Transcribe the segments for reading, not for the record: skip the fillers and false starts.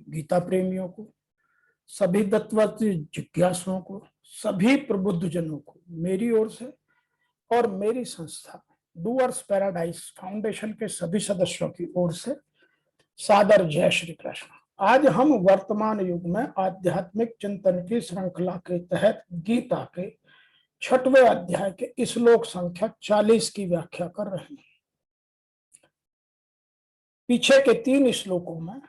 गीता प्रेमियों को, सभी तत्वज्ञ जिज्ञासुओं को, सभी प्रबुद्ध जनों को मेरी ओर से और मेरी संस्था डूअर्स पैराडाइज फाउंडेशन के सभी सदस्यों की ओर से सादर जय श्री कृष्ण। आज हम वर्तमान युग में आध्यात्मिक चिंतन की श्रृंखला के तहत गीता के 6वें अध्याय के श्लोक संख्या 40 की व्याख्या कर रहे हैं। पीछे के 3 श्लोकों में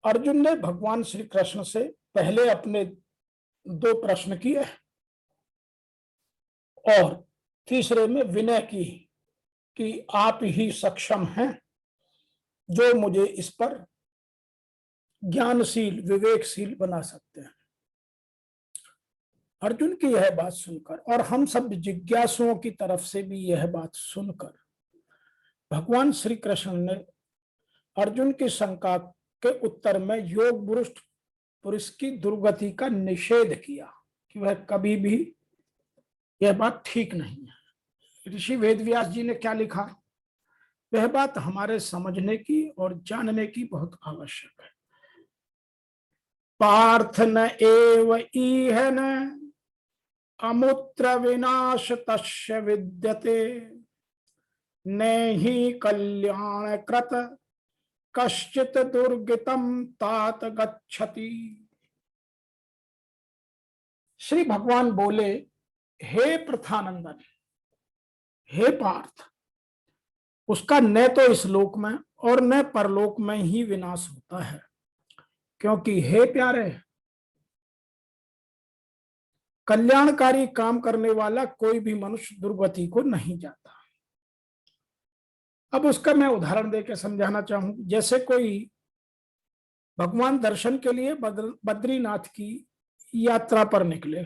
अर्जुन ने भगवान श्री कृष्ण से पहले अपने 2 प्रश्न किए और तीसरे में विनय की कि आप ही सक्षम हैं जो मुझे इस पर ज्ञानशील विवेकशील बना सकते हैं। अर्जुन की यह बात सुनकर और हम सब जिज्ञासुओं की तरफ से भी यह बात सुनकर भगवान श्री कृष्ण ने अर्जुन की शंका के उत्तर में योग भ्रष्ट पुरुष की दुर्गति का निषेध किया कि वह कभी भी यह बात ठीक नहीं है। ऋषि वेदव्यास जी ने क्या लिखा, वह बात हमारे समझने की और जानने की बहुत आवश्यक है। पार्थ न एव इह न अमुत्र विनाश तस्य विद्यते नेहि कल्याण कृत कश्चित दुर्गतम तात गच्छति। श्री भगवान बोले, हे प्रथानंदन, हे पार्थ, उसका न तो इस लोक में और न परलोक में ही विनाश होता है, क्योंकि हे प्यारे, कल्याणकारी काम करने वाला कोई भी मनुष्य दुर्गति को नहीं जाता। अब उसका मैं उदाहरण देकर समझाना चाहूं। जैसे कोई भगवान दर्शन के लिए बद्रीनाथ की यात्रा पर निकले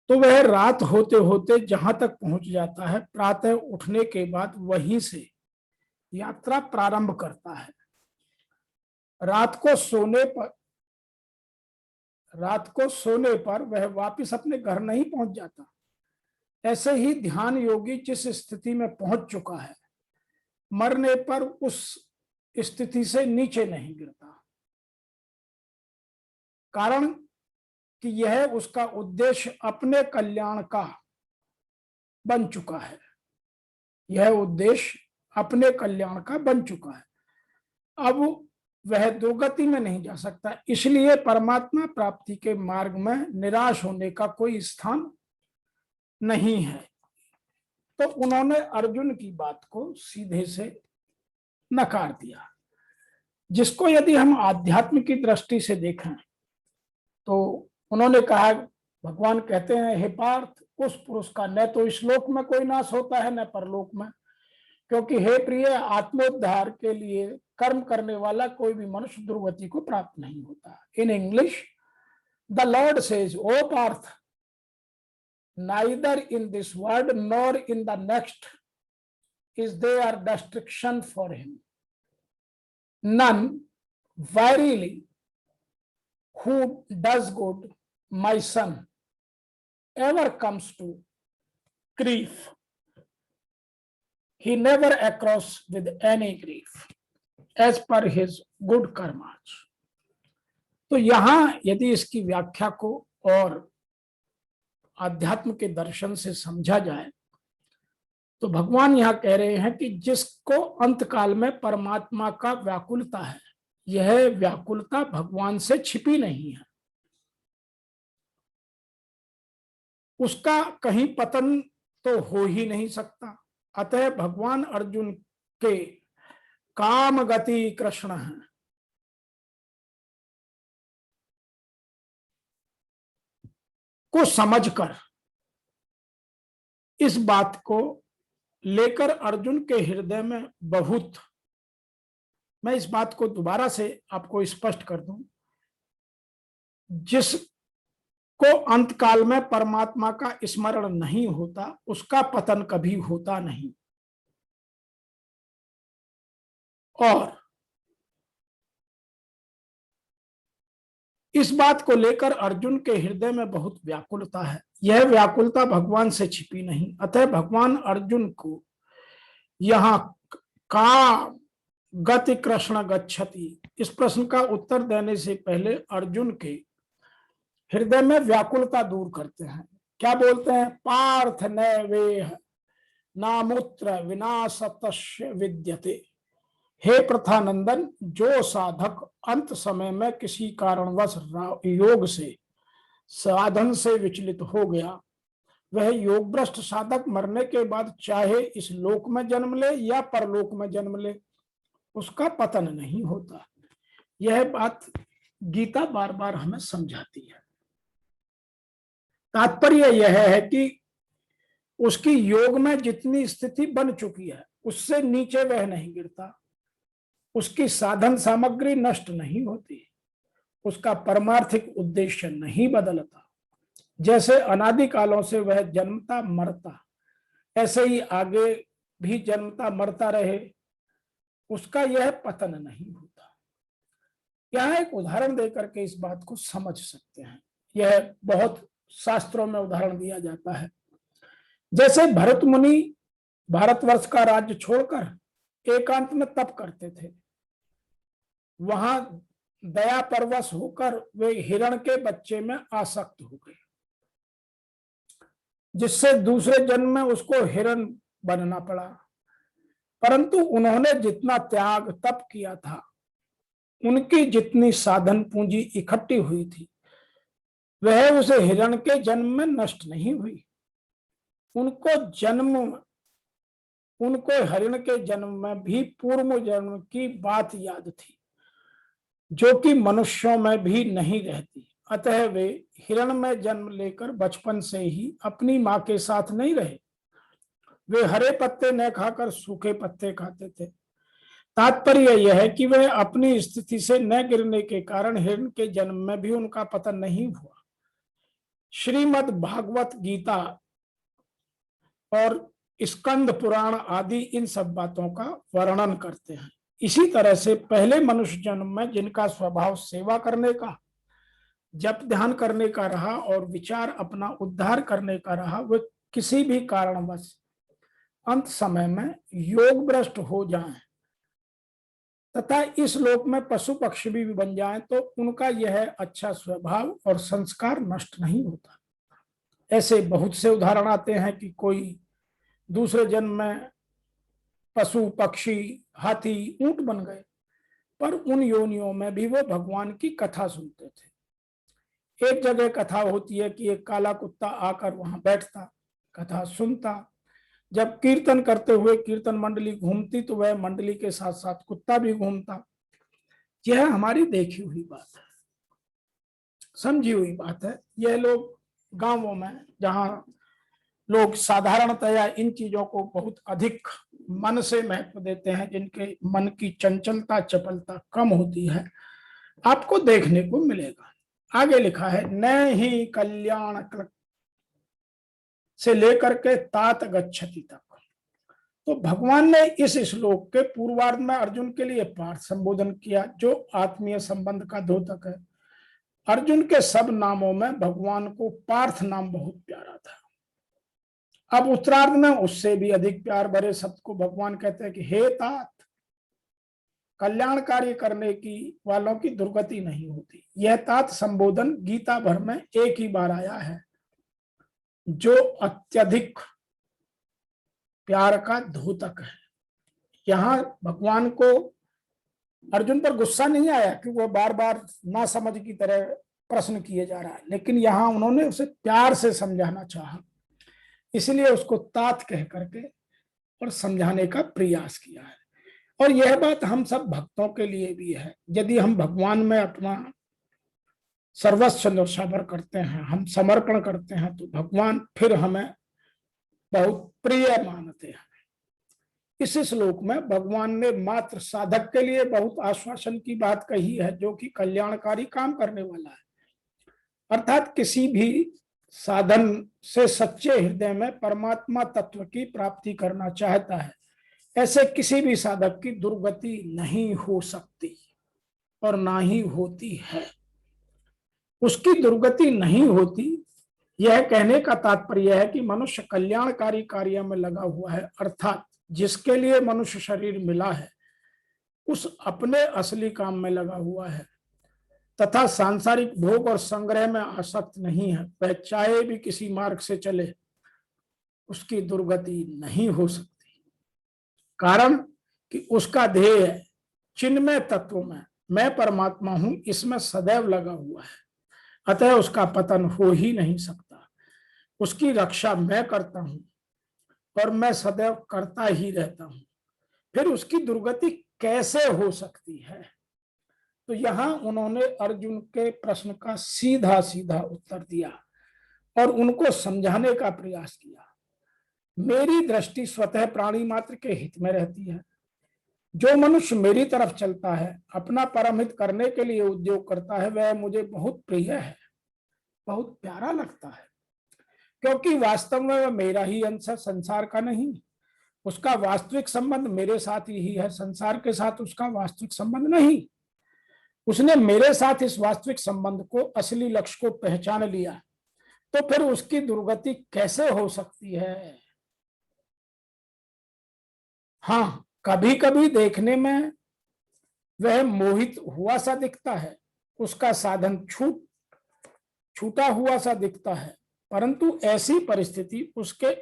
तो वह रात होते होते जहां तक पहुंच जाता है, प्रातः उठने के बाद वहीं से यात्रा प्रारंभ करता है। रात को सोने पर वह वापस अपने घर नहीं पहुंच जाता। ऐसे ही ध्यान योगी जिस स्थिति में पहुंच चुका है, मरने पर उस स्थिति से नीचे नहीं गिरता। कारण कि यह उसका उद्देश्य अपने कल्याण का बन चुका है। यह उद्देश्य अपने कल्याण का बन चुका है। अब वह दुर्गति में नहीं जा सकता। इसलिए परमात्मा प्राप्ति के मार्ग में निराश होने का कोई स्थान नहीं है। तो उन्होंने अर्जुन की बात को सीधे से नकार दिया, जिसको यदि हम आध्यात्म की दृष्टि से देखें तो उन्होंने कहा, भगवान कहते हैं, हे पार्थ, उस पुरुष का न तो इस लोक में कोई नाश होता है न परलोक में, क्योंकि हे प्रिय, आत्मोद्धार के लिए कर्म करने वाला कोई भी मनुष्य दुर्गति को प्राप्त नहीं होता। In English the lord says, O Partha, neither in this world nor in the next is there destruction for him. None, verily, who does good, my son, ever comes to grief. He never across with any grief, as per his good karmas. तो यहां यदि इसकी व्याख्या को और आध्यात्म के दर्शन से समझा जाए तो भगवान यहां कह रहे हैं कि जिसको अंतकाल में परमात्मा का व्याकुलता है, यह व्याकुलता भगवान से छिपी नहीं है। उसका कहीं पतन तो हो ही नहीं सकता। अतः भगवान अर्जुन के काम गति कृष्ण हैं। को समझकर इस बात को लेकर अर्जुन के हृदय में बहुत, मैं इस बात को दोबारा से आपको स्पष्ट कर दूं, जिसको अंतकाल में परमात्मा का स्मरण नहीं होता उसका पतन कभी होता नहीं। और इस बात को लेकर अर्जुन के हृदय में बहुत व्याकुलता है। यह व्याकुलता भगवान से छिपी नहीं। अतः भगवान अर्जुन को यहाँ काम गति कृष्ण गच्छति, इस प्रश्न का उत्तर देने से पहले अर्जुन के हृदय में व्याकुलता दूर करते हैं। क्या बोलते हैं? पार्थ नैवेह नामुत्र विनाशतस्य विद्यते। हे प्रथानंदन, जो साधक अंत समय में किसी कारणवश योग से साधन से विचलित हो गया, वह योग भ्रष्ट साधक मरने के बाद चाहे इस लोक में जन्म ले या परलोक में जन्म ले, उसका पतन नहीं होता। यह बात गीता बार बार हमें समझाती है। तात्पर्य यह है कि उसकी योग में जितनी स्थिति बन चुकी है उससे नीचे वह नहीं गिरता, उसकी साधन सामग्री नष्ट नहीं होती, उसका परमार्थिक उद्देश्य नहीं बदलता। जैसे अनादि कालों से वह जन्मता मरता, ऐसे ही आगे भी जन्मता मरता रहे, उसका यह पतन नहीं होता। यह एक उदाहरण देकर के इस बात को समझ सकते हैं। यह बहुत शास्त्रों में उदाहरण दिया जाता है। जैसे भरत मुनि भारतवर्ष का राज्य छोड़कर एकांत में तप करते थे, वहां दया परवश होकर वे हिरण के बच्चे में आसक्त हो गए, जिससे दूसरे जन्म में उसको हिरण बनना पड़ा। परंतु उन्होंने जितना त्याग तप किया था, उनकी जितनी साधन पूंजी इकट्ठी हुई थी, वह उसे हिरण के जन्म में नष्ट नहीं हुई। उनको हिरण के जन्म में भी पूर्व जन्म की बात याद थी, जो कि मनुष्यों में भी नहीं रहती। अतः वे हिरण में जन्म लेकर बचपन से ही अपनी मां के साथ नहीं रहे। वे हरे पत्ते न खाकर सूखे पत्ते खाते थे। तात्पर्य यह है कि वह अपनी स्थिति से न गिरने के कारण हिरण के जन्म में भी उनका पतन नहीं हुआ। श्रीमद् भागवत गीता और स्कंद पुराण आदि इन सब बातों का वर्णन करते हैं। इसी तरह से पहले मनुष्य जन्म में जिनका स्वभाव सेवा करने का, जप ध्यान करने का रहा और विचार अपना उद्धार करने का रहा, वे किसी भी कारणवश अंत समय में योग भ्रष्ट हो जाएं तथा इस लोक में पशु पक्षी भी बन जाएं, तो उनका यह अच्छा स्वभाव और संस्कार नष्ट नहीं होता। ऐसे बहुत से उदाहरण आते हैं कि कोई दूसरे जन्म में पशु पक्षी हाथी ऊंट बन गए, पर उन योनियों में भी वो भगवान की कथा सुनते थे। एक जगह कथा होती है कि एक काला कुत्ता आकर वहां बैठता, कथा सुनता। जब कीर्तन करते हुए कीर्तन मंडली घूमती तो वह मंडली के साथ साथ कुत्ता भी घूमता। यह हमारी देखी हुई बात है, समझी हुई बात है। यह लोग गांवों में, जहां लोग साधारणतया इन चीजों को बहुत अधिक मन से महत्व देते हैं, जिनके मन की चंचलता चपलता कम होती है, आपको देखने को मिलेगा। आगे लिखा है, न ही कल्याण से लेकर के तात गच्छति तक। तो भगवान ने इस श्लोक के पूर्वार्ध में अर्जुन के लिए पार्थ संबोधन किया, जो आत्मीय संबंध का द्योतक है। अर्जुन के सब नामों में भगवान को पार्थ नाम बहुत प्यारा था। अब उत्तरार्ध में उससे भी अधिक प्यार भरे शब्द को भगवान कहते हैं कि हे तात, कल्याण कार्य करने की वालों की दुर्गति नहीं होती। यह तात संबोधन गीता भर में एक ही बार आया है, जो अत्यधिक प्यार का द्योतक है। यहां भगवान को अर्जुन पर गुस्सा नहीं आया कि वह बार बार ना समझ की तरह प्रश्न किए जा रहा है, लेकिन यहां उन्होंने उसे प्यार से समझाना चाहा, इसलिए उसको तात कह करके और समझाने का प्रयास किया है। और यह बात हम सब भक्तों के लिए भी है। यदि हम भगवान में अपना सर्वस्व न्योछावर करते हैं, हम समर्पण करते हैं, तो भगवान फिर हमें बहुत प्रिय मानते हैं। इस श्लोक में भगवान ने मात्र साधक के लिए बहुत आश्वासन की बात कही है, जो कि कल्याणकारी काम करने वाला है। अर्थात किसी भी साधन से सच्चे हृदय में परमात्मा तत्व की प्राप्ति करना चाहता है, ऐसे किसी भी साधक की दुर्गति नहीं हो सकती और ना ही होती है। उसकी दुर्गति नहीं होती, यह कहने का तात्पर्य है कि मनुष्य कल्याणकारी कार्य में लगा हुआ है, अर्थात जिसके लिए मनुष्य शरीर मिला है उस अपने असली काम में लगा हुआ है तथा सांसारिक भोग और संग्रह में आसक्त नहीं है, वह चाहे भी किसी मार्ग से चले उसकी दुर्गति नहीं हो सकती। कारण कि उसका ध्येय चिन्मय तत्व में मैं परमात्मा हूं, इसमें सदैव लगा हुआ है, अतः उसका पतन हो ही नहीं सकता। उसकी रक्षा मैं करता हूं और मैं सदैव करता ही रहता हूं, फिर उसकी दुर्गति कैसे हो सकती है? तो यहां उन्होंने अर्जुन के प्रश्न का सीधा सीधा उत्तर दिया और उनको समझाने का प्रयास किया। मेरी दृष्टि स्वतः प्राणी मात्र के हित में रहती है। जो मनुष्य मेरी तरफ चलता है, अपना परम हित करने के लिए उद्योग करता है, वह मुझे बहुत प्रिय है, बहुत प्यारा लगता है, क्योंकि वास्तव में वह मेरा ही अंश है, संसार का नहीं। उसका वास्तविक संबंध मेरे साथ ही है, संसार के साथ उसका वास्तविक संबंध नहीं। उसने मेरे साथ इस वास्तविक संबंध को, असली लक्ष्य को पहचान लिया, तो फिर उसकी दुर्गति कैसे हो सकती है? हाँ, कभी कभी देखने में वह मोहित हुआ सा दिखता है, उसका साधन छूटा हुआ सा दिखता है, परंतु ऐसी परिस्थिति उसके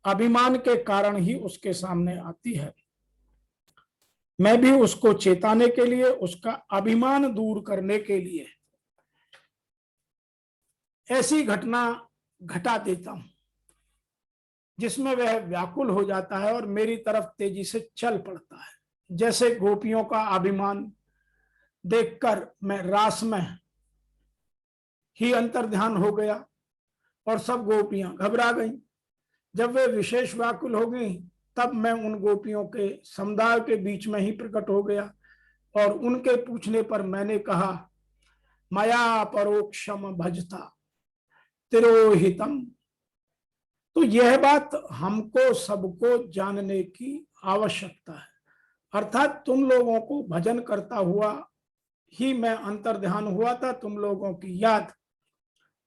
अभिमान के कारण ही उसके सामने आती है। मैं भी उसको चेताने के लिए, उसका अभिमान दूर करने के लिए ऐसी घटना घटा देता हूं जिसमें वह व्याकुल हो जाता है और मेरी तरफ तेजी से चल पड़ता है। जैसे गोपियों का अभिमान देखकर मैं रास में ही अंतर्ध्यान हो गया और सब गोपियां घबरा गईं। जब वे विशेष व्याकुल हो गई, तब मैं उन गोपियों के समुदाय के बीच में ही प्रकट हो गया और उनके पूछने पर मैंने कहा, मया परोक्षम भजता तिरोहितम। तो यह बात हमको सबको जानने की आवश्यकता है, अर्थात तुम लोगों को भजन करता हुआ ही मैं अंतर्ध्यान हुआ था, तुम लोगों की याद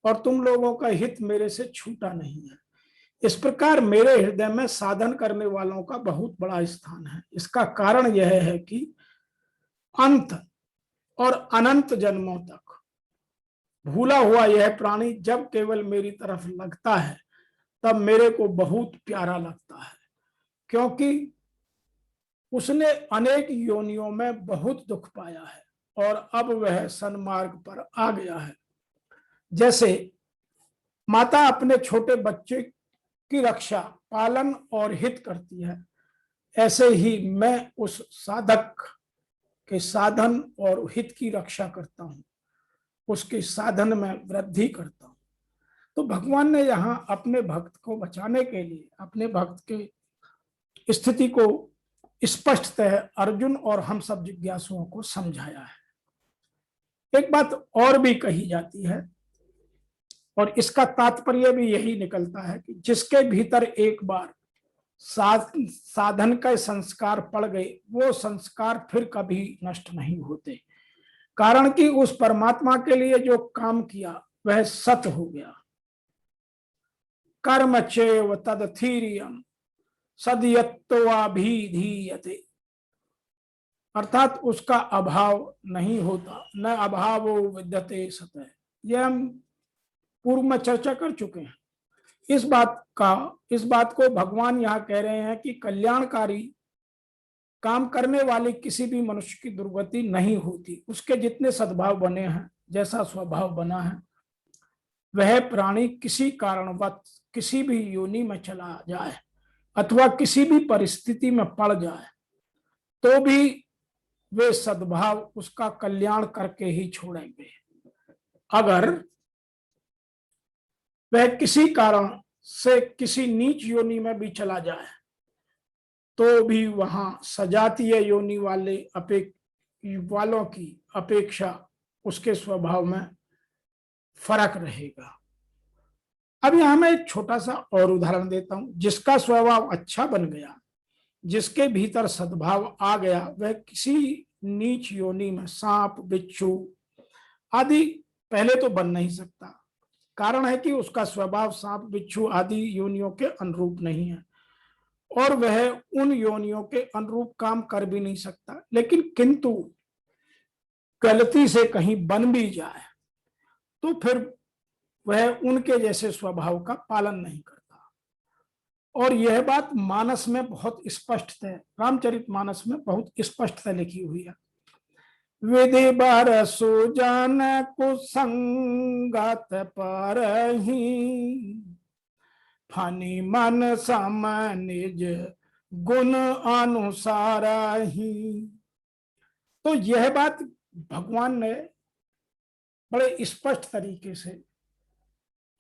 और तुम लोगों का हित मेरे से छूटा नहीं है। इस प्रकार मेरे हृदय में साधन करने वालों का बहुत बड़ा स्थान है। इसका कारण यह है कि अंत और अनंत जन्मों तक भूला हुआ यह प्राणी जब केवल मेरी तरफ लगता है, तब मेरे को बहुत प्यारा लगता है, क्योंकि उसने अनेक योनियों में बहुत दुख पाया है और अब वह सन्मार्ग पर आ गया है। जैसे माता अपने छोटे बच्चे की रक्षा, पालन और हित करती है, ऐसे ही मैं उस साधक के साधन और हित की रक्षा करता हूं, उसके साधन में वृद्धि करता हूं। तो भगवान ने यहां अपने भक्त को बचाने के लिए अपने भक्त के स्थिति को स्पष्टतः अर्जुन और हम सब जिज्ञासुओं को समझाया है। एक बात और भी कही जाती है और इसका तात्पर्य भी यही निकलता है कि जिसके भीतर एक बार साधन का संस्कार पड़ गए, वो संस्कार फिर कभी नष्ट नहीं होते, कारण कि उस परमात्मा के लिए जो काम किया वह सत हो गया। कर्म चैव तदथीर्यम सदयत्वाभिधीयते, अर्थात उसका अभाव नहीं होता, न अभावो विद्यते सतः। यह हम पूर्व में चर्चा कर चुके हैं। इस बात को भगवान यहाँ कह रहे हैं कि कल्याणकारी काम करने वाले किसी भी मनुष्य की दुर्गति नहीं होती। उसके जितने सद्भाव बने हैं, जैसा स्वभाव बना है, वह प्राणी किसी कारणवश किसी भी योनि में चला जाए अथवा किसी भी परिस्थिति में पड़ जाए, तो भी वे सद्भाव उसका कल्याण करके ही छोड़ेंगे। अगर वह किसी कारण से किसी नीच योनि में भी चला जाए, तो भी वहां सजातीय योनि वालों की अपेक्षा उसके स्वभाव में फर्क रहेगा। अब यहां मैं एक छोटा सा और उदाहरण देता हूं। जिसका स्वभाव अच्छा बन गया, जिसके भीतर सद्भाव आ गया, वह किसी नीच योनि में सांप, बिच्छू आदि पहले तो बन नहीं सकता। कारण है कि उसका स्वभाव सांप, बिच्छू आदि योनियों के अनुरूप नहीं है और वह उन योनियों के अनुरूप काम कर भी नहीं सकता, लेकिन किंतु गलती से कहीं बन भी जाए तो फिर वह उनके जैसे स्वभाव का पालन नहीं करता। और यह बात मानस में बहुत स्पष्ट है, रामचरितमानस में बहुत स्पष्टता लिखी हुई है। विधि बर सुजान कुसंगत परहि, फनी मन सम निज गुण अनुसार ही। तो यह बात भगवान ने बड़े स्पष्ट तरीके से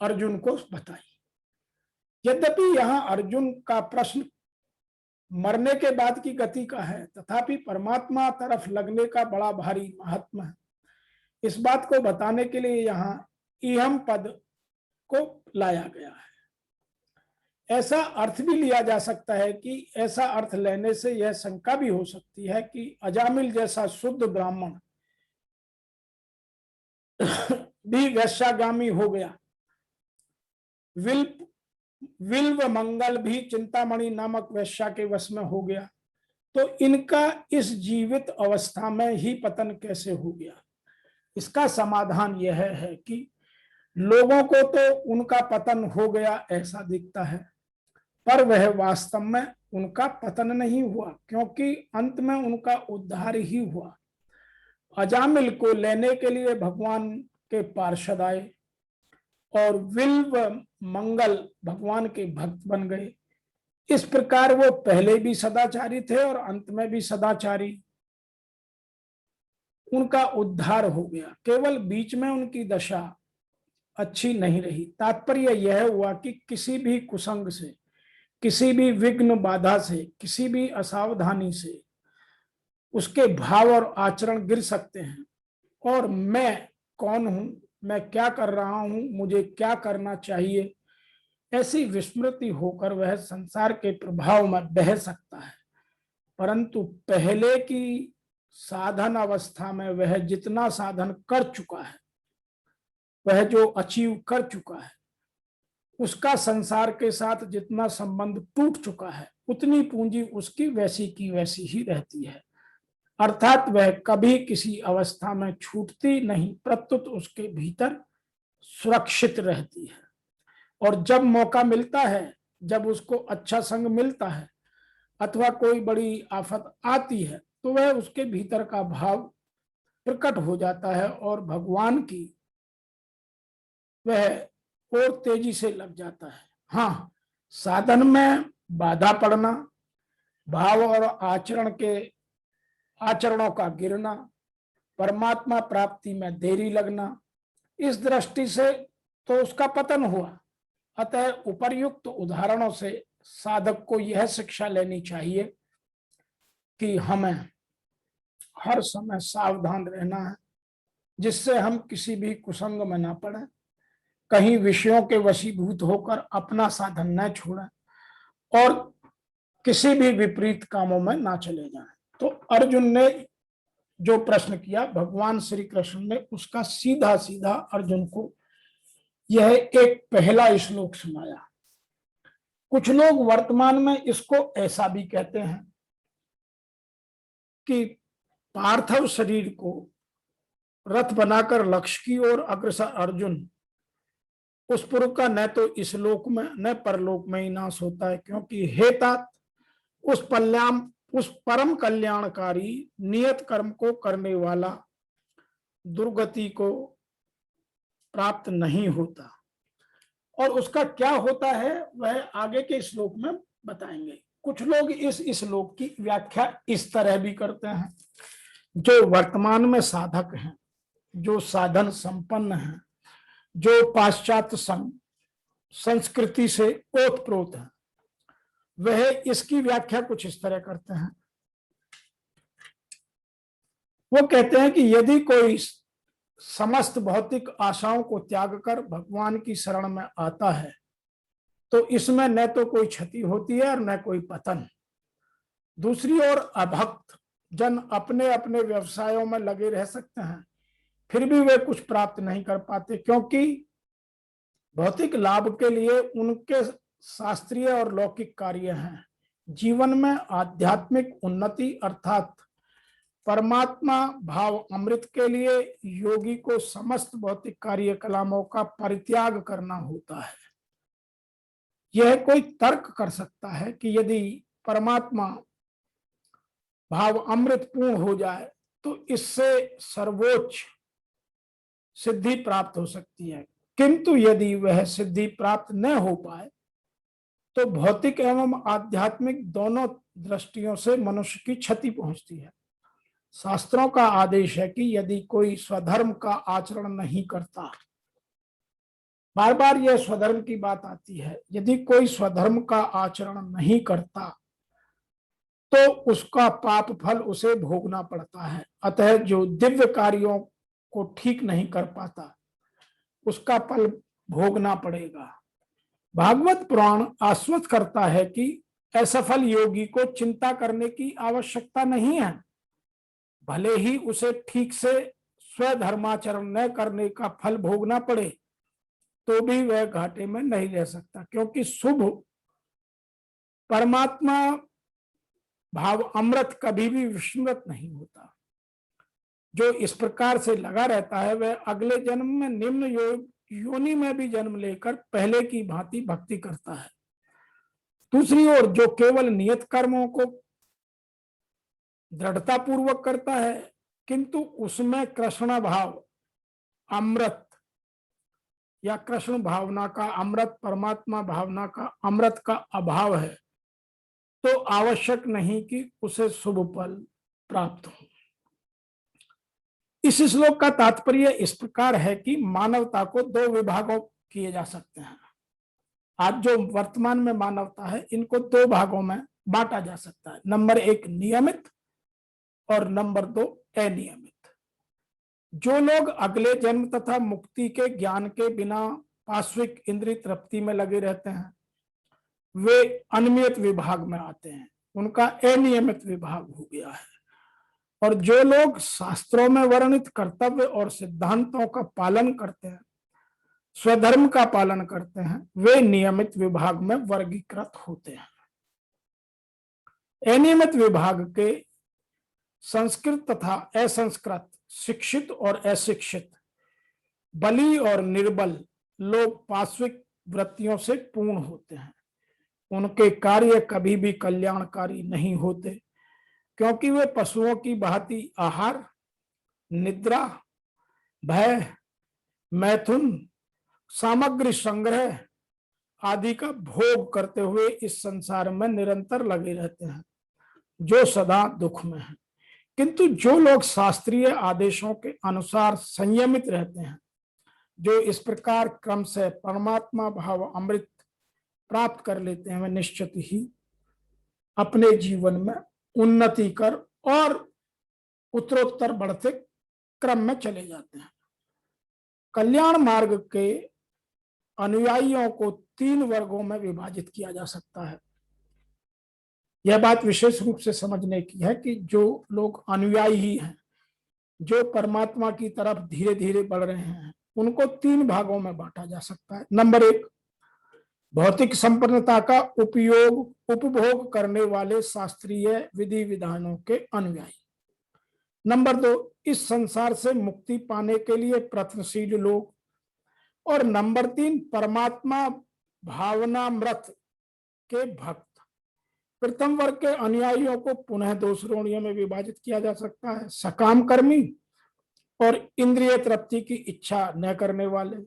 अर्जुन को बताई। यद्यपि यहां अर्जुन का प्रश्न मरने के बाद की गति का है, तथापि परमात्मा तरफ लगने का बड़ा भारी महत्व है। इस बात को बताने के लिए यहाँ इहम पद को लाया गया है। ऐसा अर्थ भी लिया जा सकता है कि ऐसा अर्थ लेने से यह शंका भी हो सकती है कि अजामिल जैसा शुद्ध ब्राह्मण भी वैश्यागामी हो गया, विल्व मंगल भी चिंतामणि नामक वैश्या के वश में हो गया, तो इनका इस जीवित अवस्था में ही पतन कैसे हो गया? इसका समाधान यह है कि लोगों को तो उनका पतन हो गया ऐसा दिखता है, पर वह वास्तव में उनका पतन नहीं हुआ, क्योंकि अंत में उनका उद्धार ही हुआ। अजामिल को लेने के लिए भगवान के पार्षद आए और विल्व मंगल भगवान के भक्त बन गए। इस प्रकार वो पहले भी सदाचारी थे और अंत में भी सदाचारी, उनका उद्धार हो गया। केवल बीच में उनकी दशा अच्छी नहीं रही। तात्पर्य यह हुआ कि किसी भी कुसंग से, किसी भी विघ्न बाधा से, किसी भी असावधानी से उसके भाव और आचरण गिर सकते हैं। और मैं कौन हूं, मैं क्या कर रहा हूं, मुझे क्या करना चाहिए, ऐसी विस्मृति होकर वह संसार के प्रभाव में बह सकता है। परंतु पहले की साधन अवस्था में वह जितना साधन कर चुका है, वह जो अचीव कर चुका है, उसका संसार के साथ जितना संबंध टूट चुका है, उतनी पूंजी उसकी वैसी की वैसी ही रहती है। अर्थात वह कभी किसी अवस्था में छूटती नहीं, प्रत्युत उसके भीतर सुरक्षित रहती है। और जब मौका मिलता है, जब उसको अच्छा संग मिलता है अथवा कोई बड़ी आफत आती है, तो वह उसके भीतर का भाव प्रकट हो जाता है और भगवान की वह और तेजी से लग जाता है। हाँ, साधन में बाधा पड़ना, भाव और आचरणों का गिरना, परमात्मा प्राप्ति में देरी लगना, इस दृष्टि से तो उसका पतन हुआ। अतः उपर्युक्त उदाहरणों से साधक को यह शिक्षा लेनी चाहिए कि हमें हर समय सावधान रहना है, जिससे हम किसी भी कुसंग में ना पड़े, कहीं विषयों के वशीभूत होकर अपना साधन न छोड़ें और किसी भी विपरीत कामों में ना चले जाएं। तो अर्जुन ने जो प्रश्न किया, भगवान श्री कृष्ण ने उसका सीधा सीधा अर्जुन को यह एक पहला श्लोक सुनाया। कुछ लोग वर्तमान में इसको ऐसा भी कहते हैं कि पार्थिव शरीर को रथ बनाकर लक्ष्य की ओर अग्रसर अर्जुन, उस पुरुष का न तो इस लोक में न परलोक में ही नाश होता है, क्योंकि हेता उस परम कल्याणकारी नियत कर्म को करने वाला दुर्गति को प्राप्त नहीं होता। और उसका क्या होता है वह आगे के श्लोक में बताएंगे। कुछ लोग इस श्लोक की व्याख्या इस तरह भी करते हैं, जो वर्तमान में साधक हैं, जो साधन संपन्न हैं, जो पाश्चात्य संस्कृति से ओतप्रोत है, वह इसकी व्याख्या कुछ इस तरह करते हैं। वो कहते हैं कि यदि कोई समस्त भौतिक आशाओं को त्याग कर भगवान की शरण में आता है, तो इसमें न तो कोई क्षति होती है और न कोई पतन। दूसरी ओर अभक्त जन अपने अपने व्यवसायों में लगे रह सकते हैं, फिर भी वे कुछ प्राप्त नहीं कर पाते, क्योंकि भौतिक लाभ के लिए उनके शास्त्रीय और लौकिक कार्य हैं, जीवन में आध्यात्मिक उन्नति अर्थात परमात्मा भाव अमृत के लिए योगी को समस्त भौतिक कार्यकलापों का परित्याग करना होता है। यह कोई तर्क कर सकता है कि यदि परमात्मा भाव अमृत पूर्ण हो जाए तो इससे सर्वोच्च सिद्धि प्राप्त हो सकती है, किंतु यदि वह सिद्धि प्राप्त न हो पाए तो भौतिक एवं आध्यात्मिक दोनों दृष्टियों से मनुष्य की क्षति पहुंचती है। शास्त्रों का आदेश है कि यदि कोई स्वधर्म का आचरण नहीं करता, बार बार यह स्वधर्म की बात आती है, यदि कोई स्वधर्म का आचरण नहीं करता तो उसका पाप फल उसे भोगना पड़ता है। अतः जो दिव्य कार्यों को ठीक नहीं कर पाता उसका फल भोगना पड़ेगा। भागवत पुराण आश्वस्त करता है कि असफल योगी को चिंता करने की आवश्यकता नहीं है। भले ही उसे ठीक से स्वधर्माचरण न करने का फल भोगना पड़े तो भी वह घाटे में नहीं रह सकता, क्योंकि शुभ परमात्मा भाव अमृत कभी भी विस्मृत नहीं होता। जो इस प्रकार से लगा रहता है वह अगले जन्म में निम्न योनि में भी जन्म लेकर पहले की भांति भक्ति करता है। दूसरी ओर जो केवल नियत कर्मों को दृढ़ता पूर्वक करता है किंतु उसमें कृष्ण भाव अमृत या कृष्ण भावना का अमृत, परमात्मा भावना का अमृत का अभाव है, तो आवश्यक नहीं कि उसे शुभ फल प्राप्त हो। इस श्लोक का तात्पर्य इस प्रकार है कि मानवता को दो विभागों किए जा सकते हैं। आज जो वर्तमान में मानवता है इनको दो भागों में बांटा जा सकता है। नंबर एक नियमित और नंबर दो अनियमित। जो लोग अगले जन्म तथा मुक्ति के ज्ञान के बिना पाश्विक इंद्रिय तृप्ति में लगे रहते हैं वे अनियमित विभाग में आते हैं, उनका अनियमित विभाग हो गया है। और जो लोग शास्त्रों में वर्णित कर्तव्य और सिद्धांतों का पालन करते हैं, स्वधर्म का पालन करते हैं, वे नियमित विभाग में वर्गीकृत होते हैं। अनियमित विभाग के संस्कृत तथा असंस्कृत, शिक्षित और अशिक्षित, बली और निर्बल लोग पाश्विक वृत्तियों से पूर्ण होते हैं। उनके कार्य कभी भी कल्याणकारी नहीं होते, क्योंकि वे पशुओं की भांति आहार, निद्रा, भय, मैथुन, सामग्री संग्रह आदि का भोग करते हुए इस संसार में निरंतर लगे रहते हैं, जो सदा दुख में है। किंतु जो लोग शास्त्रीय आदेशों के अनुसार संयमित रहते हैं, जो इस प्रकार क्रम से परमात्मा भाव अमृत प्राप्त कर लेते हैं, वे निश्चित ही अपने जीवन में उन्नति कर और उत्तरोत्तर बढ़ते क्रम में चले जाते हैं। कल्याण मार्ग के अनुयायियों को तीन वर्गों में विभाजित किया जा सकता है। यह बात विशेष रूप से समझने की है कि जो लोग अनुयायी ही हैं, जो परमात्मा की तरफ धीरे धीरे बढ़ रहे हैं, उनको तीन भागों में बांटा जा सकता है। नंबर एक, भौतिक संपन्नता का उपभोग करने वाले शास्त्रीय विधि विधानों के अनुयायी। नंबर दो, इस संसार से मुक्ति पाने के लिए प्रयत्नशील लोग। और नंबर तीन, परमात्मा भावनामृत के भक्त। प्रथम वर्ग के अनुयायियों को पुनः दो श्रेणियों में विभाजित किया जा सकता है, सकाम कर्मी और इंद्रिय तृप्ति की इच्छा न करने वाले।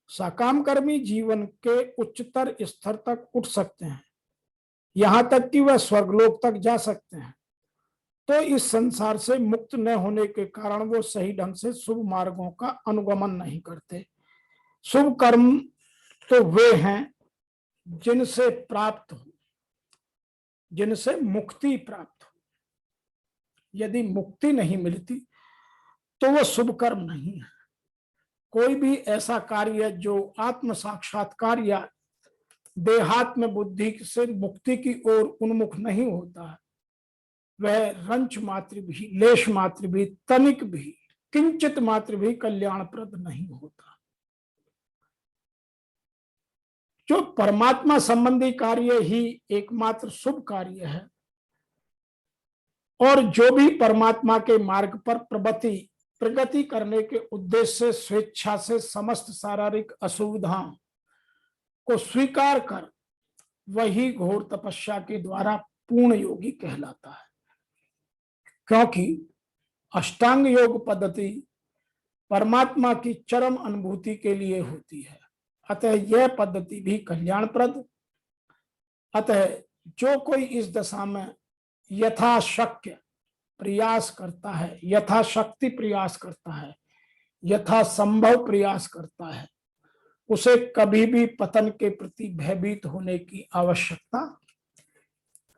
सकाम कर्मी जीवन के उच्चतर स्तर तक उठ सकते हैं, यहां तक कि वह स्वर्गलोक तक जा सकते हैं, तो इस संसार से मुक्त न होने के कारण वो सही ढंग से शुभ मार्गों का अनुगमन नहीं करते। शुभ कर्म तो वे हैं जिनसे प्राप्त हो, जिनसे मुक्ति प्राप्त हो। यदि मुक्ति नहीं मिलती तो वो शुभ कर्म नहीं है। कोई भी ऐसा कार्य जो आत्म साक्षात्कार या देहात्म बुद्धि से मुक्ति की ओर उन्मुख नहीं होता है, वह रंच मात्र भी, लेश मात्र भी, तनिक भी, किंचित मात्र भी कल्याणप्रद नहीं होता। जो परमात्मा संबंधी कार्य ही एकमात्र शुभ कार्य है और जो भी परमात्मा के मार्ग पर प्रगति करने के उद्देश्य से स्वेच्छा से समस्त शारीरिक असुविधाओं को स्वीकार कर वही घोर तपस्या के द्वारा पूर्ण योगी कहलाता है, क्योंकि अष्टांग योग पद्धति परमात्मा की चरम अनुभूति के लिए होती है। अतः यह पद्धति भी कल्याणप्रद। अतः जो कोई इस दशा में यथाशक्ति प्रयास करता है, यथाशक्ति प्रयास करता है, यथासंभव प्रयास करता है, उसे कभी भी पतन के प्रति भयभीत होने की आवश्यकता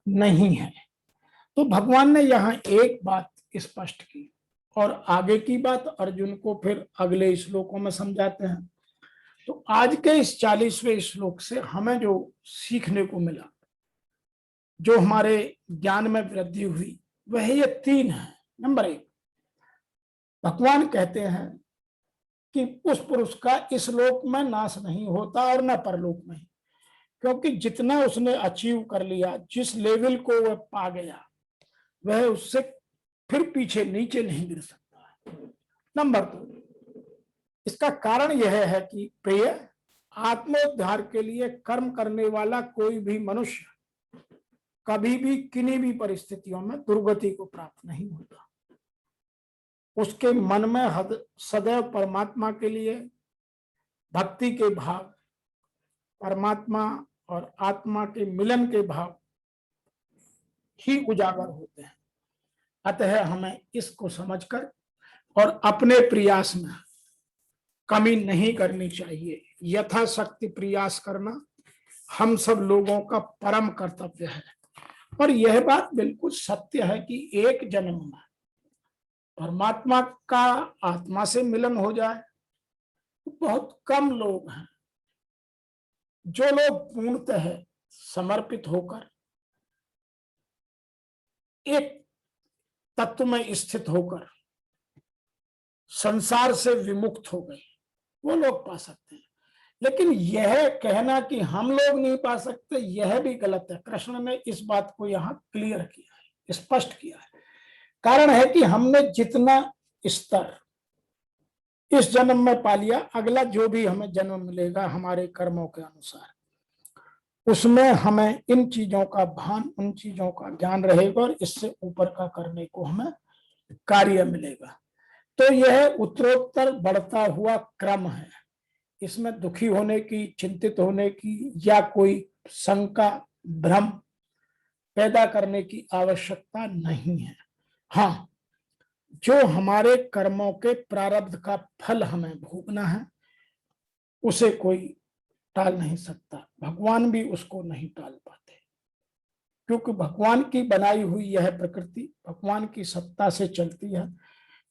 नहीं है। तो भगवान ने यहाँ एक बात स्पष्ट की और आगे की बात अर्जुन को फिर अगले श्लोकों में समझाते हैं। तो आज के इस 40वें श्लोक से हमें जो सीखने को मिला, जो हमारे ज्ञान में वृद्धि हुई, वह ये 3 है। नंबर 1, भगवान कहते हैं कि उस पुरुष का इस लोक में नाश नहीं होता और न परलोक में, क्योंकि जितना उसने अचीव कर लिया, जिस लेवल को वह पा गया, वह उससे फिर पीछे नीचे नहीं गिर सकता। नंबर 2, इसका कारण यह है कि प्रिय आत्मोद्धार के लिए कर्म करने वाला कोई भी मनुष्य कभी भी किन्हीं भी परिस्थितियों में दुर्गति को प्राप्त नहीं होता। उसके मन में सदैव परमात्मा के लिए भक्ति के भाव, परमात्मा और आत्मा के मिलन के भाव ही उजागर होते हैं। अतः हमें इसको समझकर और अपने प्रयास में कमी नहीं करनी चाहिए। यथाशक्ति प्रयास करना हम सब लोगों का परम कर्तव्य है। और यह बात बिल्कुल सत्य है कि एक जन्म में परमात्मा का आत्मा से मिलन हो जाए। बहुत कम लोग हैं जो लोग पूर्णतः समर्पित होकर एक तत्व में स्थित होकर संसार से विमुक्त हो गए, वो लोग पा सकते हैं। लेकिन यह कहना कि हम लोग नहीं पा सकते, यह भी गलत है। कृष्ण ने इस बात को यहाँ क्लियर किया है, स्पष्ट किया है। कारण है कि हमने जितना स्तर इस जन्म में पा लिया, अगला जो भी हमें जन्म मिलेगा हमारे कर्मों के अनुसार, उसमें हमें इन चीजों का भान, उन चीजों का ज्ञान रहेगा और इससे ऊपर का करने को हमें कार्य मिलेगा। तो यह उत्तरोत्तर बढ़ता हुआ क्रम है। इसमें दुखी होने की, चिंतित होने की या कोई शंका, भ्रम पैदा करने की आवश्यकता नहीं है। हाँ, जो हमारे कर्मों के प्रारब्ध का फल हमें भोगना है, उसे कोई टाल नहीं सकता। भगवान भी उसको नहीं टाल पाते, क्योंकि भगवान की बनाई हुई यह प्रकृति भगवान की सत्ता से चलती है।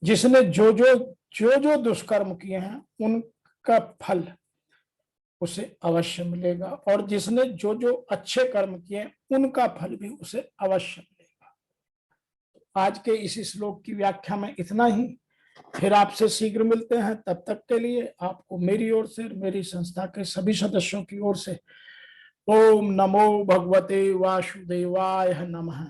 जिसने जो दुष्कर्म किए हैं उनका फल उसे अवश्य मिलेगा, और जिसने जो अच्छे कर्म किए उनका फल भी उसे अवश्य मिलेगा। आज के इस श्लोक की व्याख्या में इतना ही। फिर आपसे शीघ्र मिलते हैं। तब तक के लिए आपको मेरी ओर से, मेरी संस्था के सभी सदस्यों की ओर से ओम नमो भगवते वासुदेवाय नमः।